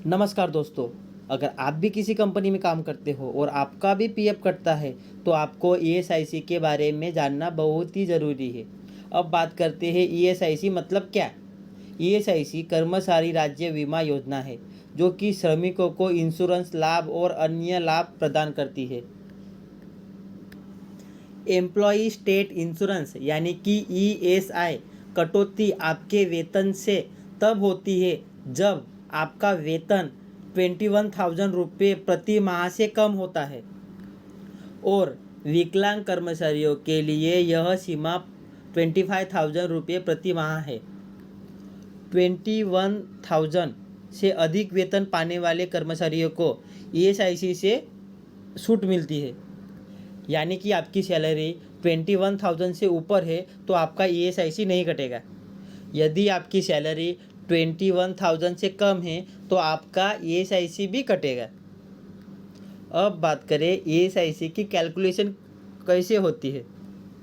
नमस्कार दोस्तों। अगर आप भी किसी कंपनी में काम करते हो और आपका भी पीएफ कटता है तो आपको ईएसआईसी के बारे में जानना बहुत ही ज़रूरी है। अब बात करते हैं ईएसआईसी मतलब क्या। ईएसआईसी कर्मचारी राज्य बीमा योजना है जो कि श्रमिकों को इंश्योरेंस लाभ और अन्य लाभ प्रदान करती है। एम्प्लॉई स्टेट इंश्योरेंस यानी कि ईएसआई कटौती आपके वेतन से तब होती है जब आपका वेतन 21,000 रुपये प्रति माह से कम होता है और विकलांग कर्मचारियों के लिए यह सीमा 25,000 रुपये प्रति माह है। 21,000 से अधिक वेतन पाने वाले कर्मचारियों को ईएसआईसी से छूट मिलती है, यानी कि आपकी सैलरी 21,000 से ऊपर है तो आपका ईएसआईसी नहीं कटेगा। यदि आपकी सैलरी 21,000 से कम है तो आपका ईएसआईसी भी कटेगा। अब बात करें ईएसआईसी की कैलकुलेशन कैसे होती है,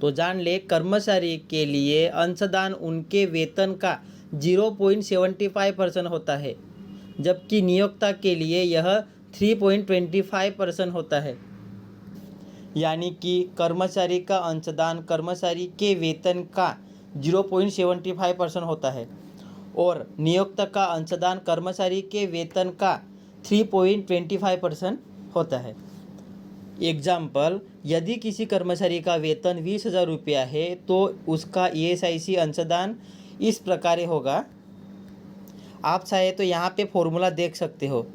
तो जान ले। कर्मचारी के लिए अंशदान उनके वेतन का 0.75% होता है, जबकि नियोक्ता के लिए यह 3.25% होता है। यानी कि कर्मचारी का अंशदान कर्मचारी के वेतन का 0.75% होता है और नियोक्ता का अंशदान कर्मचारी के वेतन का 3.25% होता है। एग्जाम्पल, यदि किसी कर्मचारी का वेतन 20,000 रुपया है तो उसका ईएसआईसी अंशदान इस प्रकार होगा। आप चाहे तो यहाँ पे फॉर्मूला देख सकते हो।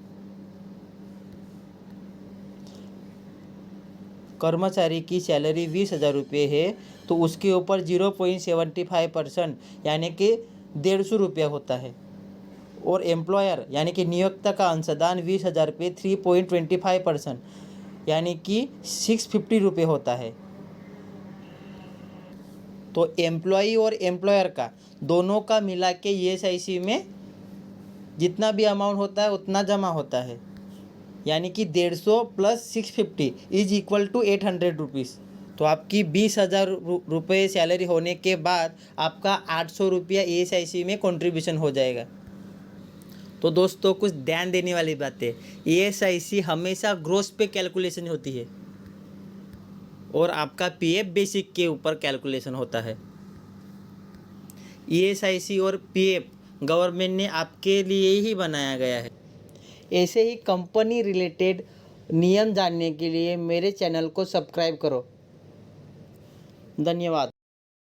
कर्मचारी की सैलरी 20,000 रुपये है तो उसके ऊपर 0.75% यानी कि 150 रुपया होता है और एम्प्लॉयर यानी कि नियोक्ता का अंशदान 20,000 पे 3.25% यानी कि 650 रुपये होता है। तो एम्प्लॉई और एम्प्लॉयर का दोनों का मिला के ईएसआईसी में जितना भी अमाउंट होता है उतना जमा होता है, यानी कि 150 plus 650 is equal to 800 rupees. तो आपकी 20,000 रुपये सैलरी होने के बाद आपका 800 रुपया ईएसआईसी में कंट्रीब्यूशन हो जाएगा। तो दोस्तों, कुछ ध्यान देने वाली बात है, ईएसआईसी हमेशा ग्रोस पे कैलकुलेशन होती है और आपका पीएफ बेसिक के ऊपर कैलकुलेशन होता है। ईएसआईसी और पीएफ गवर्नमेंट ने आपके लिए ही बनाया गया है। ऐसे ही कंपनी रिलेटेड नियम जानने के लिए मेरे चैनल को सब्सक्राइब करो। धन्यवाद।